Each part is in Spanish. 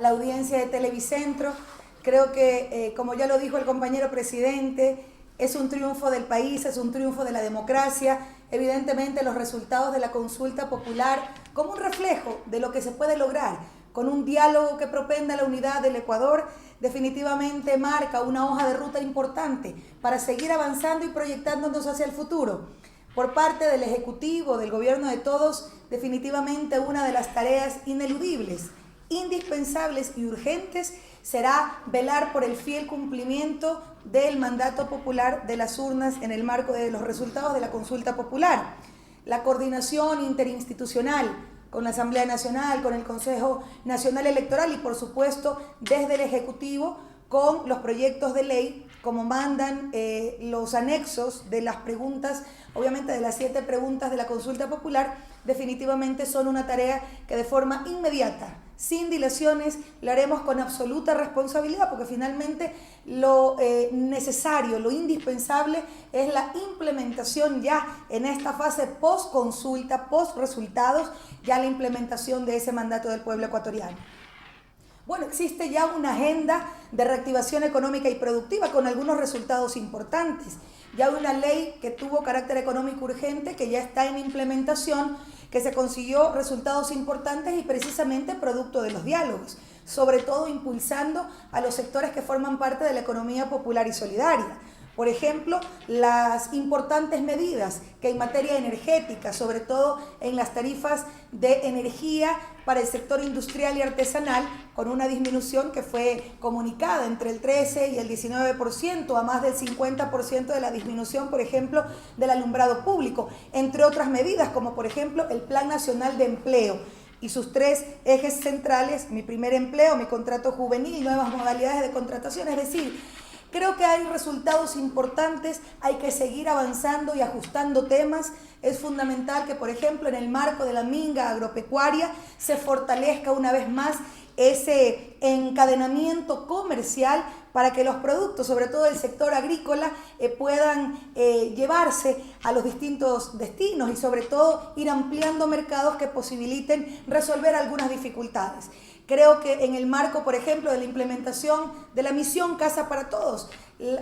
La audiencia de Televicentro. Creo que, como ya lo dijo el compañero presidente, es un triunfo del país, es un triunfo de la democracia. Evidentemente los resultados de la consulta popular, como un reflejo de lo que se puede lograr con un diálogo que propenda la unidad del Ecuador, definitivamente marca una hoja de ruta importante para seguir avanzando y proyectándonos hacia el futuro. Por parte del Ejecutivo, del gobierno de todos, definitivamente una de las tareas ineludibles, indispensables y urgentes será velar por el fiel cumplimiento del mandato popular de las urnas en el marco de los resultados de la consulta popular. La coordinación interinstitucional con la Asamblea Nacional, con el Consejo Nacional Electoral y por supuesto desde el Ejecutivo con los proyectos de ley, como mandan los anexos de las preguntas, obviamente de las 7 preguntas de la consulta popular, definitivamente son una tarea que de forma inmediata, sin dilaciones, lo haremos con absoluta responsabilidad, porque finalmente lo necesario, lo indispensable es la implementación ya en esta fase post-consulta, post-resultados, ya la implementación de ese mandato del pueblo ecuatoriano. Bueno, existe ya una agenda de reactivación económica y productiva con algunos resultados importantes. Ya una ley que tuvo carácter económico urgente, que ya está en implementación, que se consiguió resultados importantes y precisamente producto de los diálogos, sobre todo impulsando a los sectores que forman parte de la economía popular y solidaria. Por ejemplo, las importantes medidas que en materia energética, sobre todo en las tarifas de energía para el sector industrial y artesanal, con una disminución que fue comunicada entre el 13 y el 19%, a más del 50% de la disminución, por ejemplo, del alumbrado público, entre otras medidas, como por ejemplo el Plan Nacional de Empleo y sus 3 ejes centrales: mi primer empleo, mi contrato juvenil, nuevas modalidades de contratación. Es decir, creo que hay resultados importantes, hay que seguir avanzando y ajustando temas. Es fundamental que, por ejemplo, en el marco de la minga agropecuaria se fortalezca una vez más ese encadenamiento comercial para que los productos, sobre todo del sector agrícola, puedan llevarse a los distintos destinos y sobre todo ir ampliando mercados que posibiliten resolver algunas dificultades. Creo que en el marco, por ejemplo, de la implementación de la misión Casa para Todos,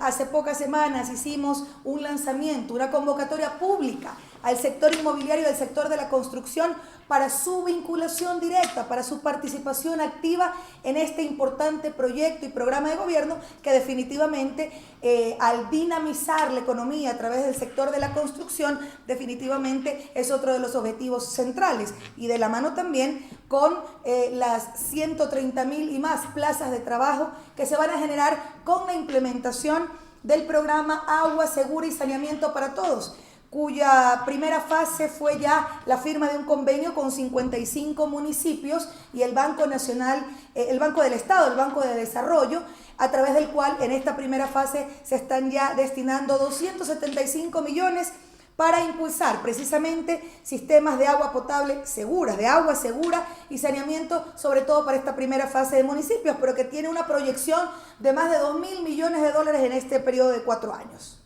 hace pocas semanas hicimos un lanzamiento, una convocatoria pública al sector inmobiliario y al sector de la construcción para su vinculación directa, para su participación activa en este importante proyecto y programa de gobierno que definitivamente al dinamizar la economía a través del sector de la construcción, definitivamente es otro de los objetivos centrales, y de la mano también con las 130.000 y más plazas de trabajo que se van a generar con la implementación del programa Agua Segura y Saneamiento para Todos, cuya primera fase fue ya la firma de un convenio con 55 municipios y el Banco Nacional, el Banco del Estado, el Banco de Desarrollo, a través del cual en esta primera fase se están ya destinando 275 millones para impulsar precisamente sistemas de agua potable seguras, de agua segura y saneamiento, sobre todo para esta primera fase de municipios, pero que tiene una proyección de más de 2.000 millones de dólares en este periodo de 4 años.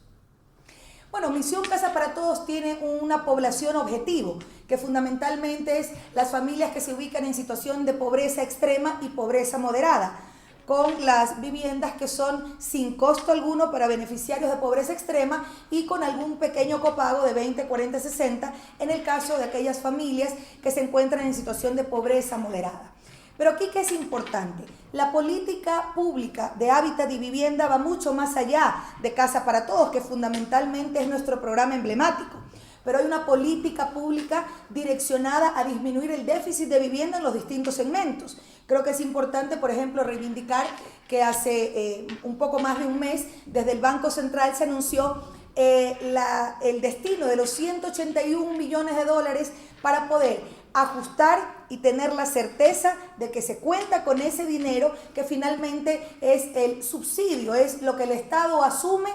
Bueno, Misión Casa para Todos tiene una población objetivo, que fundamentalmente es las familias que se ubican en situación de pobreza extrema y pobreza moderada, con las viviendas que son sin costo alguno para beneficiarios de pobreza extrema y con algún pequeño copago de 20, 40, 60 en el caso de aquellas familias que se encuentran en situación de pobreza moderada. Pero aquí, ¿qué es importante? La política pública de hábitat y vivienda va mucho más allá de Casa para Todos, que fundamentalmente es nuestro programa emblemático. Pero hay una política pública direccionada a disminuir el déficit de vivienda en los distintos segmentos. Creo que es importante, por ejemplo, reivindicar que hace un poco más de un mes, desde el Banco Central se anunció el destino de los 181 millones de dólares para poder ajustar y tener la certeza de que se cuenta con ese dinero, que finalmente es el subsidio, es lo que el Estado asume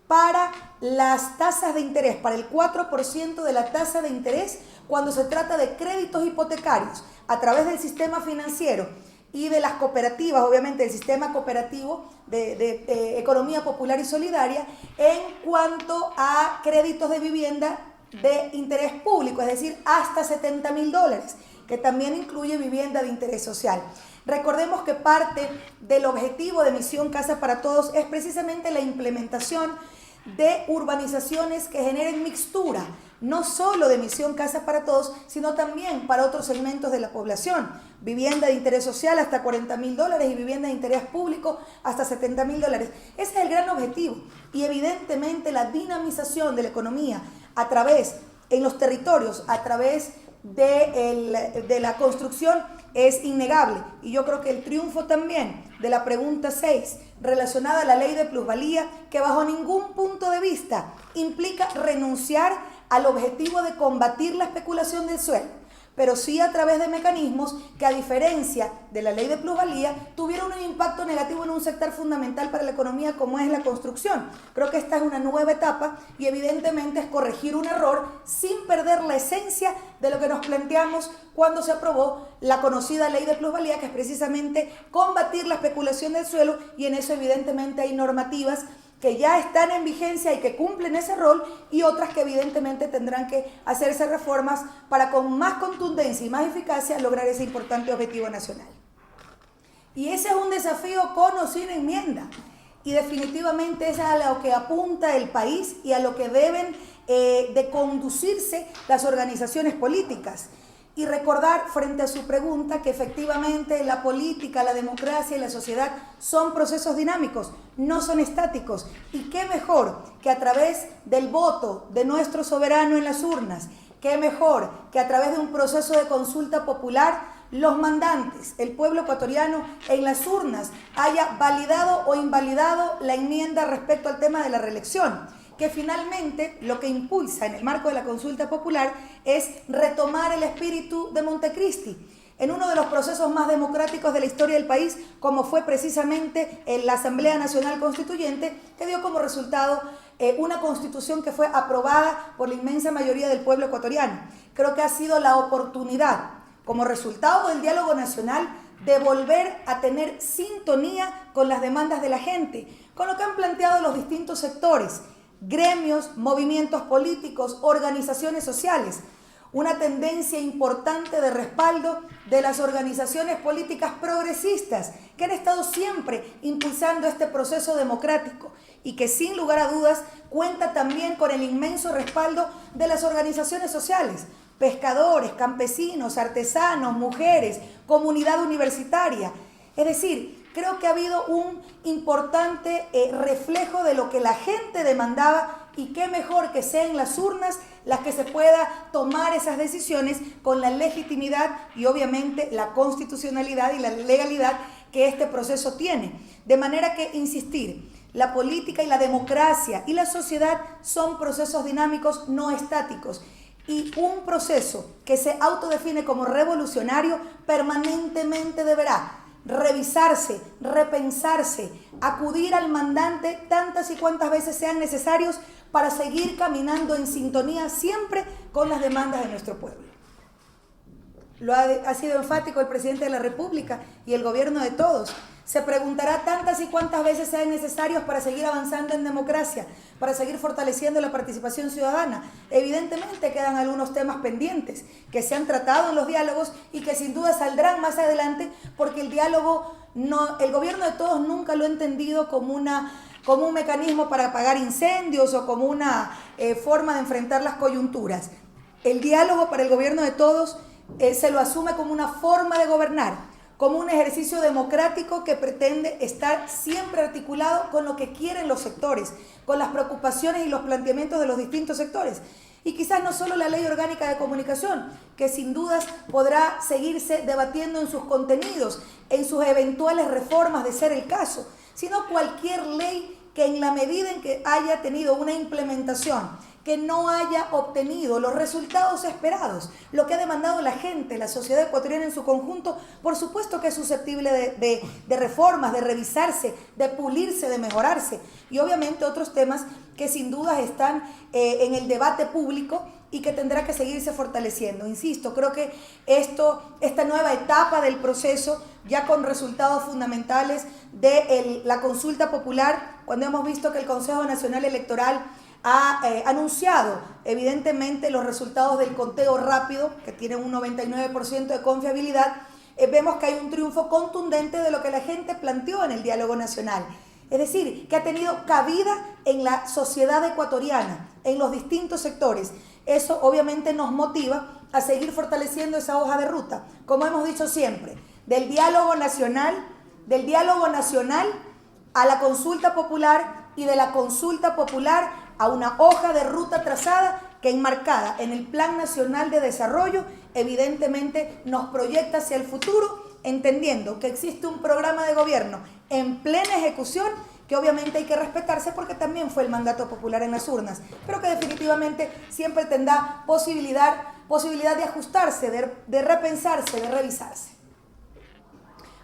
para las tasas de interés, para el 4% de la tasa de interés cuando se trata de créditos hipotecarios a través del sistema financiero y de las cooperativas, obviamente el sistema cooperativo de economía popular y solidaria, en cuanto a créditos de vivienda de interés público, es decir, hasta $70.000, que también incluye vivienda de interés social. Recordemos que parte del objetivo de Misión Casa para Todos es precisamente la implementación de urbanizaciones que generen mixtura, no solo de Misión Casa para Todos, sino también para otros segmentos de la población. Vivienda de interés social hasta $40.000 y vivienda de interés público hasta $70.000. Ese es el gran objetivo. Y evidentemente la dinamización de la economía a través, en los territorios, a través de la construcción es innegable. Y yo creo que el triunfo también de la pregunta 6 relacionada a la ley de plusvalía, que bajo ningún punto de vista implica renunciar al objetivo de combatir la especulación del suelo, pero sí a través de mecanismos que, a diferencia de la ley de plusvalía, tuvieron un impacto negativo en un sector fundamental para la economía como es la construcción. Creo que esta es una nueva etapa y evidentemente es corregir un error sin perder la esencia de lo que nos planteamos cuando se aprobó la conocida ley de plusvalía, que es precisamente combatir la especulación del suelo, y en eso evidentemente hay normativas que ya están en vigencia y que cumplen ese rol, y otras que evidentemente tendrán que hacerse reformas para con más contundencia y más eficacia lograr ese importante objetivo nacional. Y ese es un desafío con o sin enmienda, y definitivamente es a lo que apunta el país y a lo que deben de conducirse las organizaciones políticas. Y recordar frente a su pregunta que efectivamente la política, la democracia y la sociedad son procesos dinámicos, no son estáticos. Y qué mejor que a través del voto de nuestro soberano en las urnas, qué mejor que a través de un proceso de consulta popular, los mandantes, el pueblo ecuatoriano en las urnas, haya validado o invalidado la enmienda respecto al tema de la reelección, que finalmente lo que impulsa en el marco de la consulta popular es retomar el espíritu de Montecristi, en uno de los procesos más democráticos de la historia del país, como fue precisamente en la Asamblea Nacional Constituyente, que dio como resultado una constitución que fue aprobada por la inmensa mayoría del pueblo ecuatoriano. Creo que ha sido la oportunidad, como resultado del diálogo nacional, de volver a tener sintonía con las demandas de la gente, con lo que han planteado los distintos sectores, gremios, movimientos políticos, organizaciones sociales. Una tendencia importante de respaldo de las organizaciones políticas progresistas que han estado siempre impulsando este proceso democrático y que sin lugar a dudas cuenta también con el inmenso respaldo de las organizaciones sociales, pescadores, campesinos, artesanos, mujeres, comunidad universitaria. Es decir, creo que ha habido un importante reflejo de lo que la gente demandaba, y qué mejor que sean las urnas las que se pueda tomar esas decisiones con la legitimidad y obviamente la constitucionalidad y la legalidad que este proceso tiene. De manera que, insistir, la política y la democracia y la sociedad son procesos dinámicos, no estáticos. Y un proceso que se autodefine como revolucionario permanentemente deberá revisarse, repensarse, acudir al mandante tantas y cuantas veces sean necesarios para seguir caminando en sintonía siempre con las demandas de nuestro pueblo. Ha sido enfático el presidente de la República y el gobierno de todos. Se preguntará tantas y cuantas veces sean necesarios para seguir avanzando en democracia, para seguir fortaleciendo la participación ciudadana. Evidentemente quedan algunos temas pendientes que se han tratado en los diálogos y que sin duda saldrán más adelante, porque el diálogo, el gobierno de todos nunca lo ha entendido como un mecanismo para apagar incendios o como una forma de enfrentar las coyunturas. El diálogo para el gobierno de todos se lo asume como una forma de gobernar, como un ejercicio democrático que pretende estar siempre articulado con lo que quieren los sectores, con las preocupaciones y los planteamientos de los distintos sectores. Y quizás no solo la Ley Orgánica de Comunicación, que sin dudas podrá seguirse debatiendo en sus contenidos, en sus eventuales reformas de ser el caso, sino cualquier ley que en la medida en que haya tenido una implementación que no haya obtenido los resultados esperados, lo que ha demandado la gente, la sociedad ecuatoriana en su conjunto, por supuesto que es susceptible de reformas, de revisarse, de pulirse, de mejorarse. Y obviamente otros temas que sin duda están en el debate público y que tendrá que seguirse fortaleciendo. Insisto, creo que esta nueva etapa del proceso, ya con resultados fundamentales de la consulta popular, cuando hemos visto que el Consejo Nacional Electoral ha anunciado evidentemente los resultados del conteo rápido, que tienen un 99% de confiabilidad, vemos que hay un triunfo contundente de lo que la gente planteó en el diálogo nacional. Es decir, que ha tenido cabida en la sociedad ecuatoriana, en los distintos sectores. Eso obviamente nos motiva a seguir fortaleciendo esa hoja de ruta, como hemos dicho siempre, del diálogo nacional a la consulta popular y de la consulta popular a una hoja de ruta trazada que enmarcada en el Plan Nacional de Desarrollo evidentemente nos proyecta hacia el futuro, entendiendo que existe un programa de gobierno en plena ejecución que obviamente hay que respetarse porque también fue el mandato popular en las urnas, pero que definitivamente siempre tendrá posibilidad de ajustarse, de repensarse, de revisarse.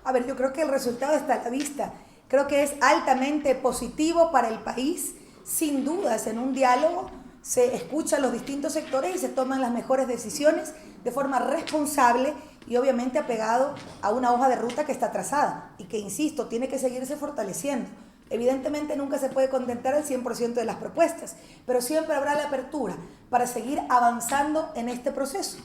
A ver, yo creo que el resultado está a la vista. Creo que es altamente positivo para el país. Sin dudas, en un diálogo se escuchan los distintos sectores y se toman las mejores decisiones de forma responsable y obviamente apegado a una hoja de ruta que está trazada y que, insisto, tiene que seguirse fortaleciendo. Evidentemente nunca se puede contentar el 100% de las propuestas, pero siempre habrá la apertura para seguir avanzando en este proceso.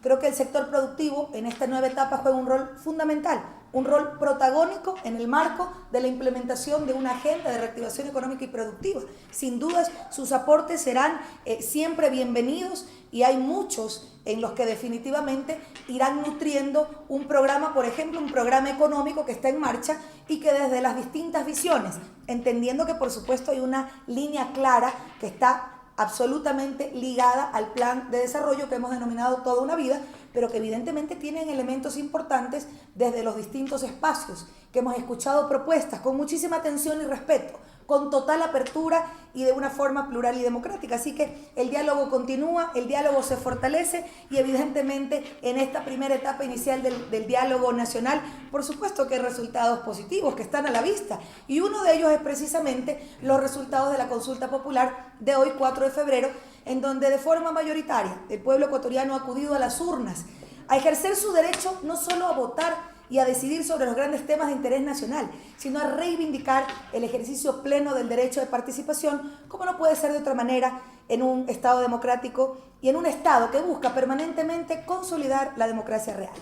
Creo que el sector productivo en esta nueva etapa juega un rol fundamental, un rol protagónico en el marco de la implementación de una agenda de reactivación económica y productiva. Sin dudas, sus aportes serán siempre bienvenidos y hay muchos en los que definitivamente irán nutriendo un programa, por ejemplo, un programa económico que está en marcha y que desde las distintas visiones, entendiendo que por supuesto hay una línea clara que está absolutamente ligada al plan de desarrollo que hemos denominado Toda una Vida, pero que evidentemente tienen elementos importantes desde los distintos espacios, que hemos escuchado propuestas con muchísima atención y respeto, con total apertura y de una forma plural y democrática. Así que el diálogo continúa, el diálogo se fortalece y evidentemente en esta primera etapa inicial del diálogo nacional, por supuesto que hay resultados positivos que están a la vista y uno de ellos es precisamente los resultados de la consulta popular de hoy 4 de febrero, en donde de forma mayoritaria el pueblo ecuatoriano ha acudido a las urnas a ejercer su derecho no solo a votar y a decidir sobre los grandes temas de interés nacional, sino a reivindicar el ejercicio pleno del derecho de participación, como no puede ser de otra manera en un Estado democrático y en un Estado que busca permanentemente consolidar la democracia real.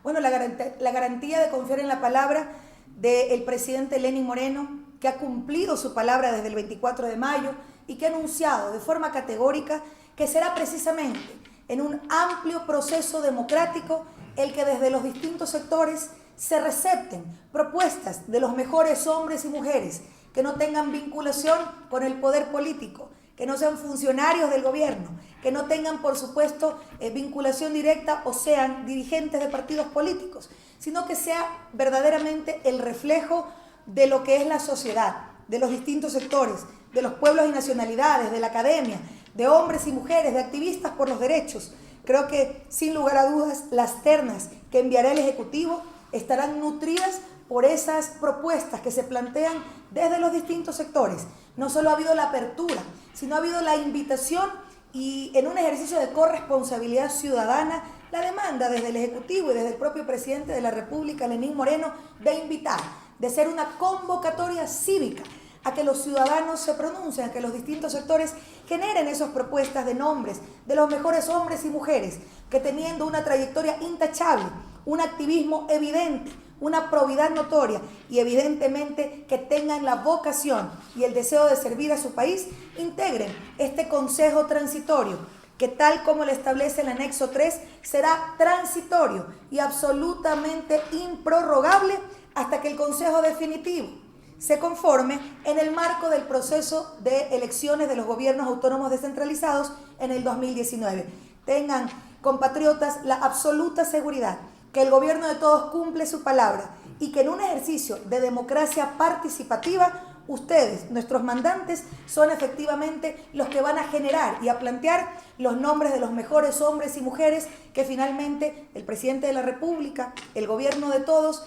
Bueno, la garantía de confiar en la palabra del presidente Lenín Moreno, que ha cumplido su palabra desde el 24 de mayo y que ha anunciado de forma categórica que será precisamente en un amplio proceso democrático el que desde los distintos sectores se recepten propuestas de los mejores hombres y mujeres que no tengan vinculación con el poder político, que no sean funcionarios del gobierno, que no tengan, por supuesto, vinculación directa o sean dirigentes de partidos políticos, sino que sea verdaderamente el reflejo de lo que es la sociedad, de los distintos sectores, de los pueblos y nacionalidades, de la academia, de hombres y mujeres, de activistas por los derechos. Creo que, sin lugar a dudas, las ternas que enviará el Ejecutivo estarán nutridas por esas propuestas que se plantean desde los distintos sectores. No solo ha habido la apertura, sino ha habido la invitación y en un ejercicio de corresponsabilidad ciudadana, la demanda desde el Ejecutivo y desde el propio presidente de la República, Lenín Moreno, de invitar, de ser una convocatoria cívica a que los ciudadanos se pronuncien, a que los distintos sectores generen esas propuestas de nombres de los mejores hombres y mujeres que teniendo una trayectoria intachable, un activismo evidente, una probidad notoria y evidentemente que tengan la vocación y el deseo de servir a su país, integren este Consejo Transitorio, que tal como lo establece el anexo 3, será transitorio y absolutamente improrrogable hasta que el Consejo Definitivo se conforme en el marco del proceso de elecciones de los gobiernos autónomos descentralizados en el 2019. Tengan, compatriotas, la absoluta seguridad que el gobierno de todos cumple su palabra y que en un ejercicio de democracia participativa, ustedes, nuestros mandantes, son efectivamente los que van a generar y a plantear los nombres de los mejores hombres y mujeres que finalmente el presidente de la República, el gobierno de todos,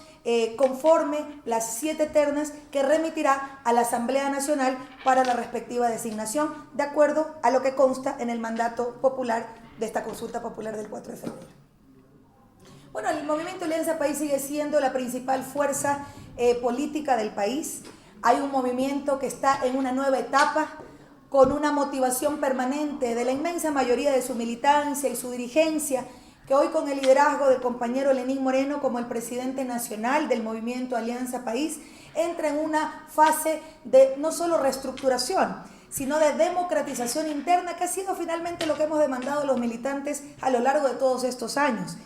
conforme las 7 ternas que remitirá a la Asamblea Nacional para la respectiva designación, de acuerdo a lo que consta en el mandato popular de esta consulta popular del 4 de febrero. Bueno, el Movimiento Alianza País sigue siendo la principal fuerza política del país. Hay un movimiento que está en una nueva etapa, con una motivación permanente de la inmensa mayoría de su militancia y su dirigencia, que hoy con el liderazgo del compañero Lenín Moreno como el presidente nacional del movimiento Alianza País, entra en una fase de no solo reestructuración, sino de democratización interna, que ha sido finalmente lo que hemos demandado los militantes a lo largo de todos estos años.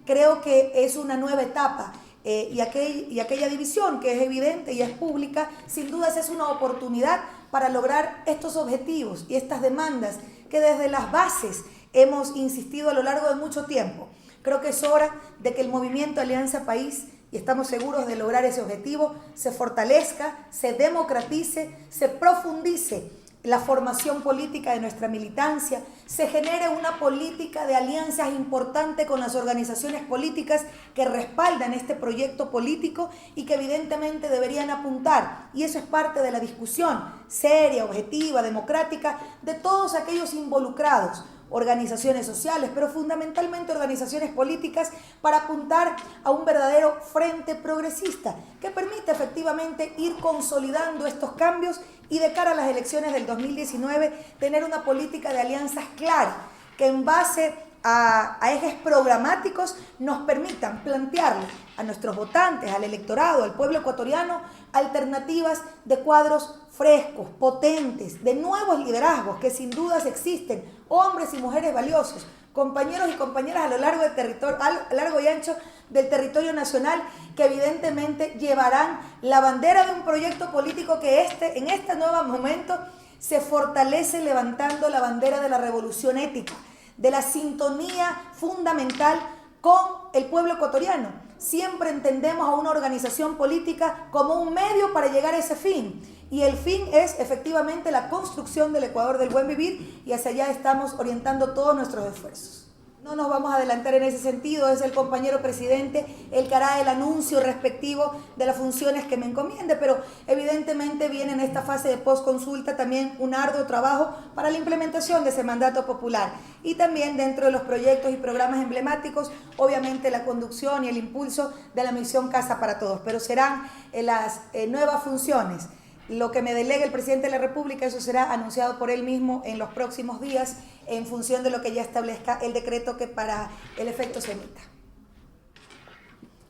Creo que es una nueva etapa y aquella división que es evidente y es pública, sin dudas es una oportunidad para lograr estos objetivos y estas demandas que desde las bases hemos insistido a lo largo de mucho tiempo. Creo que es hora de que el movimiento Alianza País, y estamos seguros de lograr ese objetivo, se fortalezca, se democratice, se profundice la formación política de nuestra militancia, se genere una política de alianzas importante con las organizaciones políticas que respaldan este proyecto político y que evidentemente deberían apuntar, y eso es parte de la discusión seria, objetiva, democrática, de todos aquellos involucrados, organizaciones sociales, pero fundamentalmente organizaciones políticas, para apuntar a un verdadero frente progresista que permita efectivamente ir consolidando estos cambios y de cara a las elecciones del 2019 tener una política de alianzas clara que en base a ejes programáticos nos permitan plantearle a nuestros votantes, al electorado, al pueblo ecuatoriano, alternativas de cuadros frescos, potentes, de nuevos liderazgos que sin dudas existen, hombres y mujeres valiosos, compañeros y compañeras a lo largo y ancho del territorio nacional, que evidentemente llevarán la bandera de un proyecto político que en este nuevo momento se fortalece levantando la bandera de la revolución ética, de la sintonía fundamental con el pueblo ecuatoriano. Siempre entendemos a una organización política como un medio para llegar a ese fin. Y el fin es efectivamente la construcción del Ecuador del buen vivir, y hacia allá estamos orientando todos nuestros esfuerzos. No nos vamos a adelantar en ese sentido, es el compañero presidente el que hará el anuncio respectivo de las funciones que me encomiende, pero evidentemente viene en esta fase de postconsulta también un arduo trabajo para la implementación de ese mandato popular, y también dentro de los proyectos y programas emblemáticos, obviamente la conducción y el impulso de la misión Casa para Todos, pero serán las nuevas funciones. Lo que me delegue el presidente de la República, eso será anunciado por él mismo en los próximos días, en función de lo que ya establezca el decreto que para el efecto se emita.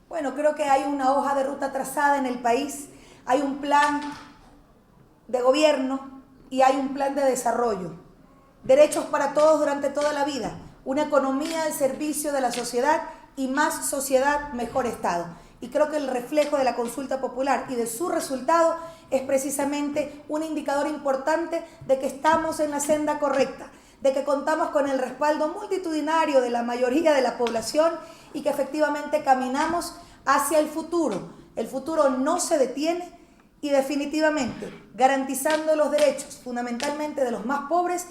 Bueno, creo que hay una hoja de ruta trazada en el país, hay un plan de gobierno y hay un plan de desarrollo. Derechos para todos durante toda la vida, una economía al servicio de la sociedad y más sociedad, mejor Estado. Y creo que el reflejo de la consulta popular y de su resultado es precisamente un indicador importante de que estamos en la senda correcta, de que contamos con el respaldo multitudinario de la mayoría de la población y que efectivamente caminamos hacia el futuro. El futuro no se detiene y definitivamente garantizando los derechos fundamentalmente de los más pobres,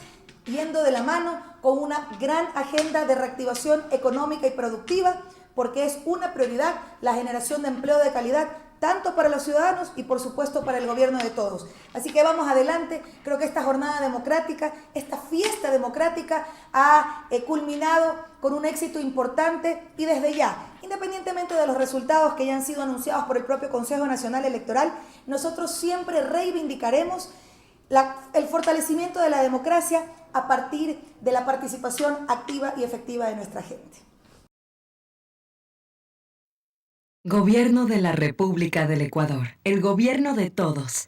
yendo de la mano con una gran agenda de reactivación económica y productiva, porque es una prioridad la generación de empleo de calidad, tanto para los ciudadanos y por supuesto para el gobierno de todos. Así que vamos adelante. Creo que esta jornada democrática, esta fiesta democrática ha culminado con un éxito importante, y desde ya, independientemente de los resultados que ya han sido anunciados por el propio Consejo Nacional Electoral, nosotros siempre reivindicaremos el fortalecimiento de la democracia a partir de la participación activa y efectiva de nuestra gente. Gobierno de la República del Ecuador, el gobierno de todos.